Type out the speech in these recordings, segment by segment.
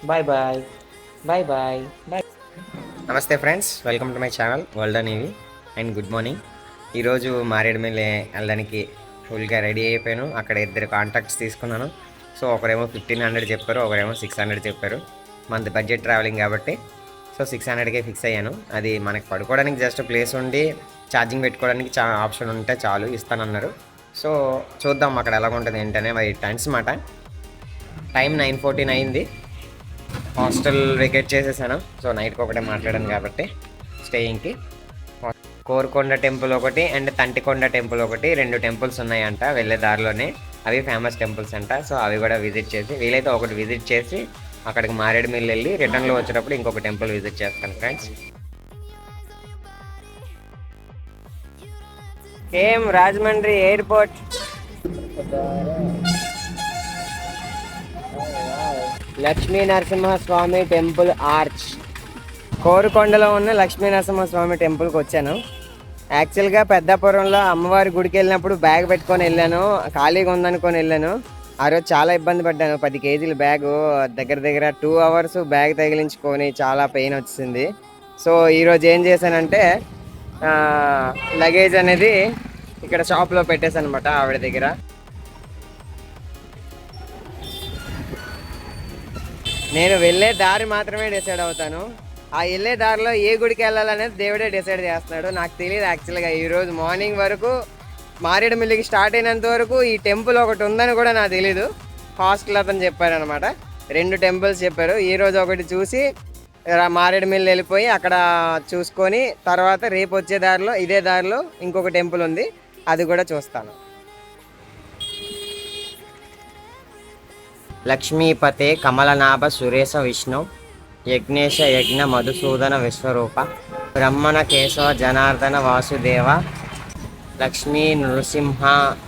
Bye bye. Bye bye. Bye. నమస్తే friends, welcome to my channel world navy and good morning. ఈరోజు మారేడుమిల్లి వెళ్ళడానికి ఫుల్గా ready అయిపోయాను. అక్కడ ఇద్దరు కాంటాక్ట్స్ తీసుకున్నాను. సో ఒకరేమో 1500 చెప్పారు, ఒకరేమో 600 చెప్పారు. మనది బడ్జెట్ ట్రావెలింగ్ కాబట్టి సో 600కే ఫిక్స్ అయ్యాను. అది మనకి పడుకోవడానికి జస్ట్ ప్లేస్ ఉండి ఛార్జింగ్ పెట్టుకోవడానికి ఆప్షన్ ఉంటే చాలు ఇస్తానన్నారు. సో చూద్దాం అక్కడ ఎలా ఉంటుంది ఏంటనే మరి టైమ్స్ మాట. టైం 9:14 అయింది. హాస్టల్ వెకేట్ చేసేసాను. సో నైట్కి ఒకటే మాట్లాడాను కాబట్టి స్టేయింగ్కి. కోరుకొండ టెంపుల్ ఒకటి అండ్ తంటికొండ టెంపుల్ ఒకటి, 2 టెంపుల్స్ ఉన్నాయంట వెళ్ళే దారిలోనే. అవి ఫేమస్ టెంపుల్స్ అంట. సో అవి కూడా విజిట్ చేసి, వీలైతే ఒకటి విజిట్ చేసి అక్కడికి మారేడుమిల్లి వెళ్ళి రిటర్న్లో వచ్చేటప్పుడు ఇంకొక టెంపుల్ విజిట్ చేస్తాను ఫ్రెండ్స్. ఏం Rajahmundry airport. Lakshmi Narasimhaswamy temple arch. కోరుకొండలో ఉన్న లక్ష్మీ నరసింహస్వామి టెంపుల్కి వచ్చాను. యాక్చువల్గా పెద్దాపురంలో అమ్మవారి గుడికి వెళ్ళినప్పుడు బ్యాగ్ పెట్టుకొని వెళ్ళాను, ఖాళీగా ఉందనుకొని వెళ్ళాను. ఆ రోజు చాలా ఇబ్బంది పడ్డాను. 10 కేజీల బ్యాగు, దగ్గర 2 అవర్స్ బ్యాగ్ తగిలించుకొని చాలా పెయిన్ వచ్చింది. సో ఈరోజు ఏం చేశానంటే లగేజ్ అనేది ఇక్కడ షాప్లో పెట్టేశాను అనమాట ఆవిడ దగ్గర. నేను వెళ్ళే దారి మాత్రమే డిసైడ్ అవుతాను. ఆ వెళ్ళే దారిలో ఏ గుడికి వెళ్ళాలనేది దేవుడే డిసైడ్ చేస్తున్నాడు. నాకు తెలియదు యాక్చువల్గా. ఈరోజు మార్నింగ్ వరకు మారేడుమిల్లికి స్టార్ట్ అయినంత వరకు ఈ టెంపుల్ ఒకటి ఉందని కూడా నాకు తెలీదు. హాస్టల్ అతను చెప్పారనమాట. 2 టెంపుల్స్ చెప్పారు. ఈరోజు ఒకటి చూసి మారేడుమిల్లి వెళ్ళిపోయి అక్కడ చూసుకొని తర్వాత రేపు వచ్చే దారిలో ఇదే దారిలో ఇంకొక టెంపుల్ ఉంది, అది కూడా చూస్తాను. లక్ష్మీపతే కమలనాభ సురేశ విష్ణు యజ్ఞేశ యజ్ఞ మధుసూదన విశ్వరూప బ్రహ్మణ కేశవ జనార్దన వాసుదేవ లక్ష్మీ నృసింహ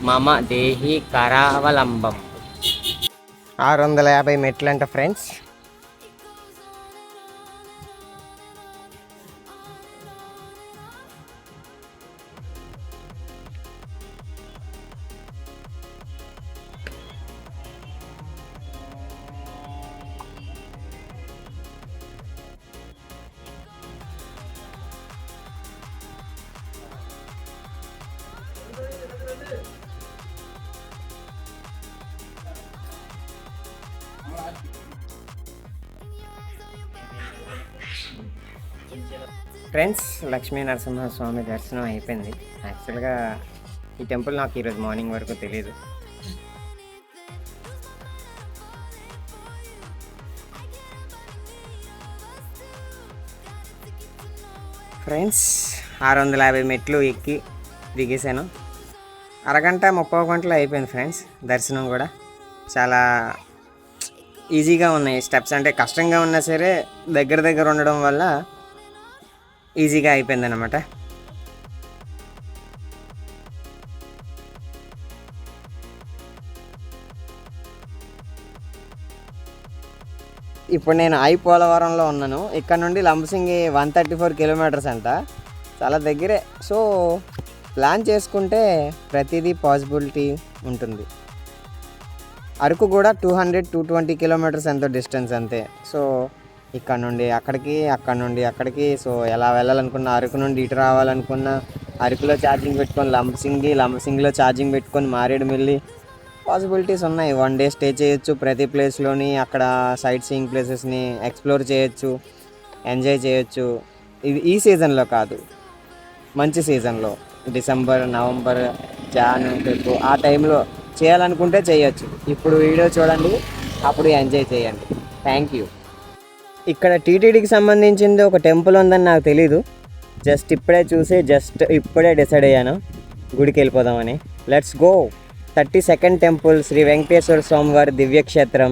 మమ దేహి కరావలంబం. 650 మెట్లంట ఫ్రెండ్స్. ఫ్రెండ్స్, లక్ష్మీ నరసింహస్వామి దర్శనం అయిపోయింది. యాక్చువల్గా ఈ టెంపుల్ నాకు ఈరోజు మార్నింగ్ వరకు తెలీదు. ఫ్రెండ్స్, 650 మెట్లు ఎక్కి దిగేశాను. అరగంట 30 గంటలు అయిపోయింది ఫ్రెండ్స్. దర్శనం కూడా చాలా ఈజీగా ఉన్నాయి స్టెప్స్. అంటే కష్టంగా ఉన్నా సరే దగ్గర ఉండడం వల్ల ఈజీగా అయిపోయింది అన్నమాట. ఇప్పుడు నేను పోలవరంలో ఉన్నాను. ఇక్కడ నుండి లంబసింగి 134 కిలోమీటర్స్ అంట, చాలా దగ్గరే. సో ప్లాన్ చేసుకుంటే ప్రతిదీ పాసిబిలిటీ ఉంటుంది. అరకు కూడా 220 కిలోమీటర్స్ ఎంతో డిస్టెన్స్ అంతే. సో ఇక్కడ నుండి అక్కడికి, అక్కడ నుండి అక్కడికి. సో ఎలా వెళ్ళాలనుకున్నా, అరకు నుండి ఇటు రావాలనుకున్నా అరకులో ఛార్జింగ్ పెట్టుకొని లంబసింగిలో ఛార్జింగ్ పెట్టుకొని మారేడుమిల్లి పాసిబిలిటీస్ ఉన్నాయి. 1 డే స్టే చేయొచ్చు ప్రతి ప్లేస్లోని. అక్కడ సైట్ సీయింగ్ ప్లేసెస్ని ఎక్స్ప్లోర్ చేయొచ్చు, ఎంజాయ్ చేయొచ్చు. ఇది ఈ సీజన్లో కాదు, మంచి సీజన్లో డిసెంబర్, నవంబర్, జాన్, ఫెబ్రవరి ఆ టైంలో చేయాలనుకుంటే చేయొచ్చు. ఇప్పుడు వీడియో చూడండి, అప్పుడు ఎంజాయ్ చేయండి. Thank you. ఇక్కడ టీటీడీకి సంబంధించింది ఒక టెంపుల్ ఉందని నాకు తెలీదు. ఇప్పుడే డిసైడ్ అయ్యాను గుడికి వెళ్ళిపోదామని. Let's go. 32nd temple Sri Venkateswara స్వామివారి దివ్యక్షేత్రం,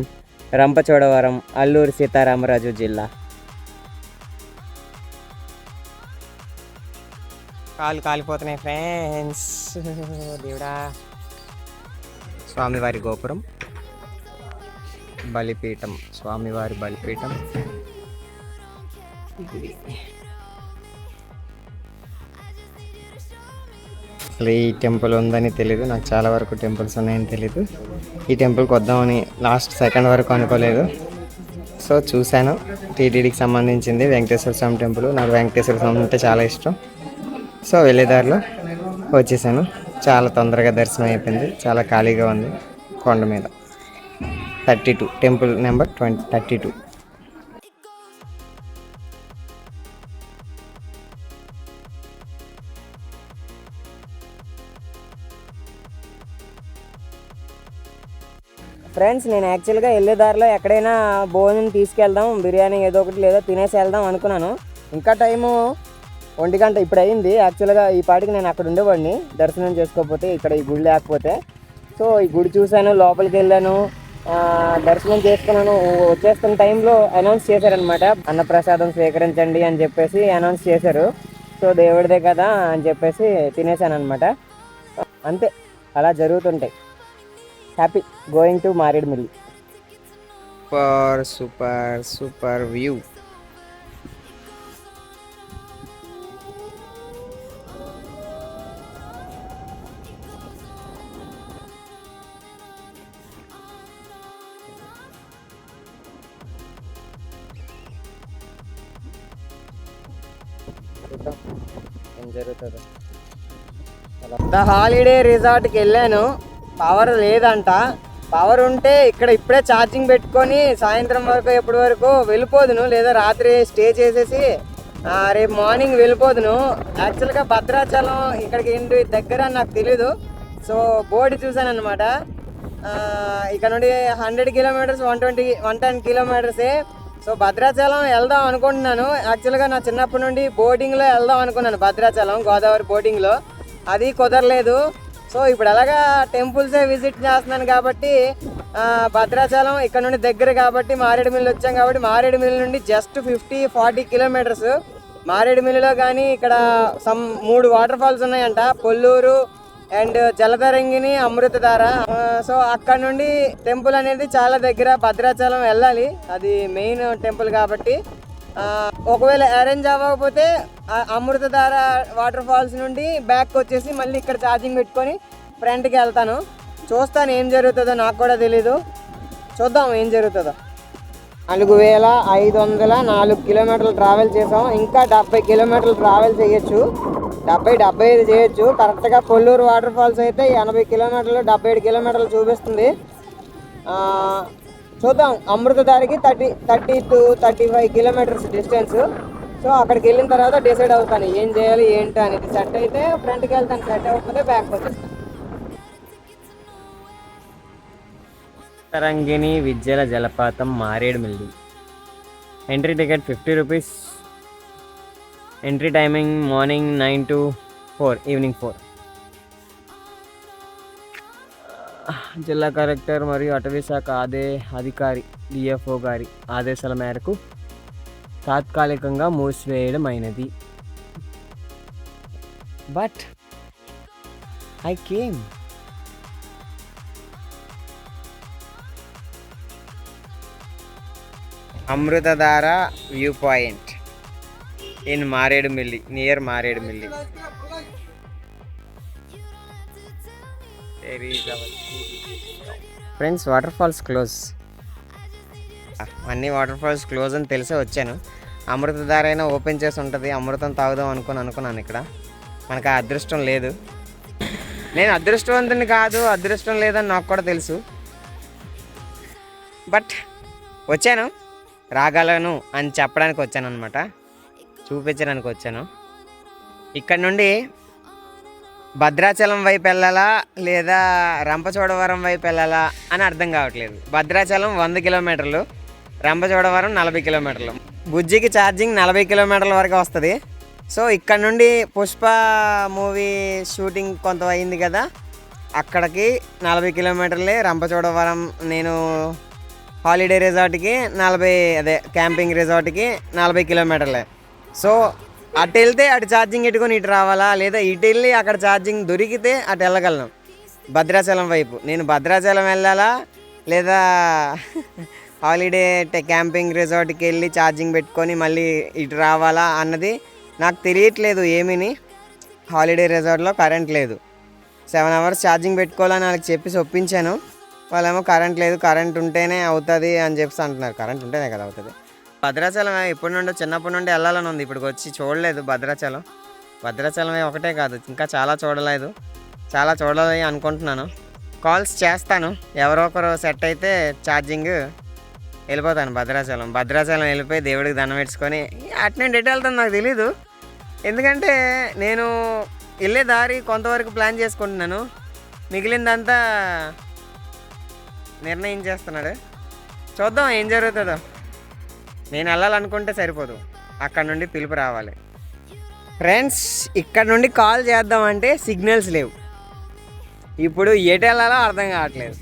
రంపచోడవరం, అల్లూరి సీతారామరాజు జిల్లా. కాలిపోతున్నాయి ఫ్రెండ్స్. దేవుడా. స్వామివారి గోపురం, బలిపీఠం, స్వామివారి బలిపీఠం. అసలు ఈ టెంపుల్ ఉందని తెలీదు నాకు. చాలా వరకు టెంపుల్స్ ఉన్నాయని తెలీదు. ఈ టెంపుల్కి వద్దామని లాస్ట్ సెకండ్ వరకు అనుకోలేదు. సో చూశాను టీటీడీకి సంబంధించింది వెంకటేశ్వర స్వామి టెంపుల్. నాకు వెంకటేశ్వర స్వామి అంటే చాలా ఇష్టం. సో వెళ్ళేదారిలో వచ్చేసాను. చాలా తొందరగా దర్శనం అయిపోయింది. చాలా ఖాళీగా ఉంది కొండ మీద. 32 టెంపుల్ నెంబర్ 32. ఫ్రెండ్స్, నేను యాక్చువల్గా వెళ్ళేదారిలో ఎక్కడైనా భోజనం తీసుకెళ్దాం, బిర్యానీ ఏదో ఒకటి లేదా తినేసి వెళ్దాం అనుకున్నాను. ఇంకా టైము 1 గంట ఇప్పుడు అయింది. యాక్చువల్గా ఈ పాటికి నేను అక్కడ ఉండేవాడిని దర్శనం చేసుకోకపోతే, ఇక్కడ ఈ గుడి లేకపోతే. సో ఈ గుడి చూశాను, లోపలికి వెళ్ళాను, దర్శనం చేసుకున్నాను. వచ్చేస్తున్న టైంలో అనౌన్స్ చేశారనమాట, అన్నప్రసాదం స్వీకరించండి అని చెప్పేసి అనౌన్స్ చేశారు. సో దేవుడిదే కదా అని చెప్పేసి తినేసాను అనమాట. అంతే, అలా జరుగుతుంటాయి. Happy going to Maredumilli. Super super super view. ఏం జరుగుతుందో. ద హాలిడే రిసార్ట్కి వెళ్ళాను. పవర్ లేదంట. పవర్ ఉంటే ఇక్కడ ఇప్పుడే ఛార్జింగ్ పెట్టుకొని సాయంత్రం వరకు ఎప్పటి వరకు వెళ్ళిపోదును, లేదా రాత్రి స్టే చేసేసి రేపు మార్నింగ్ వెళ్ళిపోదును. యాక్చువల్గా భద్రాచలం ఇక్కడికి ఏంటి దగ్గర నాకు తెలీదు. సో బోర్డు చూసాను అనమాట. ఇక్కడ నుండి 100 కిలోమీటర్స్ 110 కిలోమీటర్సే. సో భద్రాచలం వెళ్దాం అనుకుంటున్నాను. యాక్చువల్గా నా చిన్నప్పటి నుండి బోటింగ్లో వెళ్దాం అనుకున్నాను, భద్రాచలం గోదావరి బోటింగ్లో. అది కుదరలేదు. సో ఇప్పుడు ఎలాగా టెంపుల్సే విజిట్ చేస్తున్నాను కాబట్టి భద్రాచలం ఇక్కడ నుండి దగ్గర కాబట్టి మారేడుమిల్లి వచ్చాం కాబట్టి మారేడుమిల్లి నుండి జస్ట్ 50-40 కిలోమీటర్స్. మారేడుమిల్లిలో కానీ ఇక్కడ 3 వాటర్ ఫాల్స్ ఉన్నాయంట, పొల్లూరు అండ్ జలతరంగిణి, అమృతధార. సో అక్కడ నుండి టెంపుల్ అనేది చాలా దగ్గర, భద్రాచలం వెళ్ళాలి, అది మెయిన్ టెంపుల్ కాబట్టి. ఒకవేళ అరేంజ్ అవ్వకపోతే అమృతధార వాటర్ ఫాల్స్ నుండి బ్యాక్ వచ్చేసి మళ్ళీ ఇక్కడ ఛార్జింగ్ పెట్టుకొని ఫ్రంట్కి వెళ్తాను. చూస్తాను ఏం జరుగుతుందో, నాకు కూడా తెలీదు. చూద్దాం ఏం జరుగుతుందో. 4504 కిలోమీటర్లు ట్రావెల్ చేసాం. ఇంకా 70 కిలోమీటర్లు ట్రావెల్ చేయొచ్చు, 75 చేయొచ్చు. కరెక్ట్గా కొల్లూరు వాటర్ ఫాల్స్ అయితే 80 కిలోమీటర్లు 77 కిలోమీటర్లు చూపిస్తుంది. చూద్దాం. అమృతధారికి 30 to 35 కిలోమీటర్స్ డిస్టెన్స్. సో అక్కడికి వెళ్ళిన తర్వాత డిసైడ్ అవుతాను ఏం చేయాలి ఏంటి అనేది. సెట్ అయితే ఫ్రంట్కి వెళ్తాను, సెట్ అవ్వకపోతే బ్యాక్ వచ్చేస్తాను. తరంగిణి విద్యల జలపాతం Maredumilli. Entry ticket 50 rupees. Entry timing morning 9 to 4, evening 4. జిల్లా కలెక్టర్ మరియు అటవీ శాఖ అధికారి డిఎఫ్ఓ గారి ఆదేశాల మేరకు తాత్కాలికంగా మూసివేయడం అయినది. But I came. Amrutadhara view point in Maredumilli, near Maredumilli. Friends, waterfalls close. అన్ని వాటర్ ఫాల్స్ క్లోజ్ అని తెలిసే వచ్చాను. అమృతధార అయినా ఓపెన్ చేసి ఉంటుంది, అమృతం తాగుదాం అనుకున్నాను. ఇక్కడ మనకు ఆ అదృష్టం లేదు. నేను అదృష్టవంతుని కాదు, అదృష్టం లేదని నాకు కూడా తెలుసు. బట్ వచ్చాను, రాగలను అని చెప్పడానికి వచ్చాను అనమాట, చూపించడానికి వచ్చాను. ఇక్కడ నుండి భద్రాచలం వైపు వెళ్ళాలా లేదా రంపచోడవరం వైపు వెళ్ళాలా అని అర్థం కావట్లేదు. భద్రాచలం 100 కిలోమీటర్లు, రంపచోడవరం 40 కిలోమీటర్లు. బుజ్జికి ఛార్జింగ్ 40 కిలోమీటర్ల వరకు వస్తుంది. సో ఇక్కడ నుండి పుష్ప మూవీ షూటింగ్ కొంత అయింది కదా, అక్కడికి 40 కిలోమీటర్లే. రంపచోడవరం నేను హాలిడే రిసార్ట్కి 40, అదే క్యాంపింగ్ రిసార్ట్కి 40 కిలోమీటర్లే. సో అటు వెళ్తే అటు ఛార్జింగ్ పెట్టుకొని ఇటు రావాలా, లేదా ఇటు వెళ్ళి అక్కడ ఛార్జింగ్ దొరికితే అటు వెళ్ళగలను భద్రాచలం వైపు. నేను భద్రాచలం వెళ్ళాలా లేదా హాలిడే క్యాంపింగ్ రిసార్ట్కి వెళ్ళి ఛార్జింగ్ పెట్టుకొని మళ్ళీ ఇటు రావాలా అన్నది నాకు తెలియట్లేదు ఏమీని. హాలిడే రిసార్ట్లో కరెంట్ లేదు, 7 hours ఛార్జింగ్ పెట్టుకోవాలని వాళ్ళకి చెప్పేసి ఒప్పించాను. వాళ్ళేమో కరెంట్ లేదు, కరెంట్ ఉంటేనే అవుతుంది అని చెప్పి అంటున్నారు. కరెంట్ ఉంటేనే కదా అవుతుంది. భద్రాచలం ఇప్పటి నుండి చిన్నప్పటి నుండి వెళ్ళాలని ఉంది. ఇప్పుడు వచ్చి చూడలేదు భద్రాచలం. భద్రాచలమే ఒకటే కాదు, ఇంకా చాలా చూడలేదు, చాలా చూడాలి అనుకుంటున్నాను. కాల్స్ చేస్తాను, ఎవరో ఒకరు సెట్ అయితే ఛార్జింగ్ వెళ్ళిపోతాను భద్రాచలం వెళ్ళిపోయి దేవుడికి దండం పెట్టుకొని అట్నే డేట్ వెళ్తాను. నాకు తెలీదు, ఎందుకంటే నేను వెళ్ళే దారి కొంతవరకు ప్లాన్ చేసుకుంటున్నాను, మిగిలిందంతా నిర్ణయించేస్తున్నాడు. చూద్దాం ఏం జరుగుతుందో. నేను వెళ్ళాలనుకుంటే సరిపోదు, అక్కడ నుండి పిలుపు రావాలి. ఫ్రెండ్స్, ఇక్కడ నుండి కాల్ చేద్దామంటే సిగ్నల్స్ లేవు. ఇప్పుడు ఎటు వెళ్ళాలో అర్థం కావట్లేదు.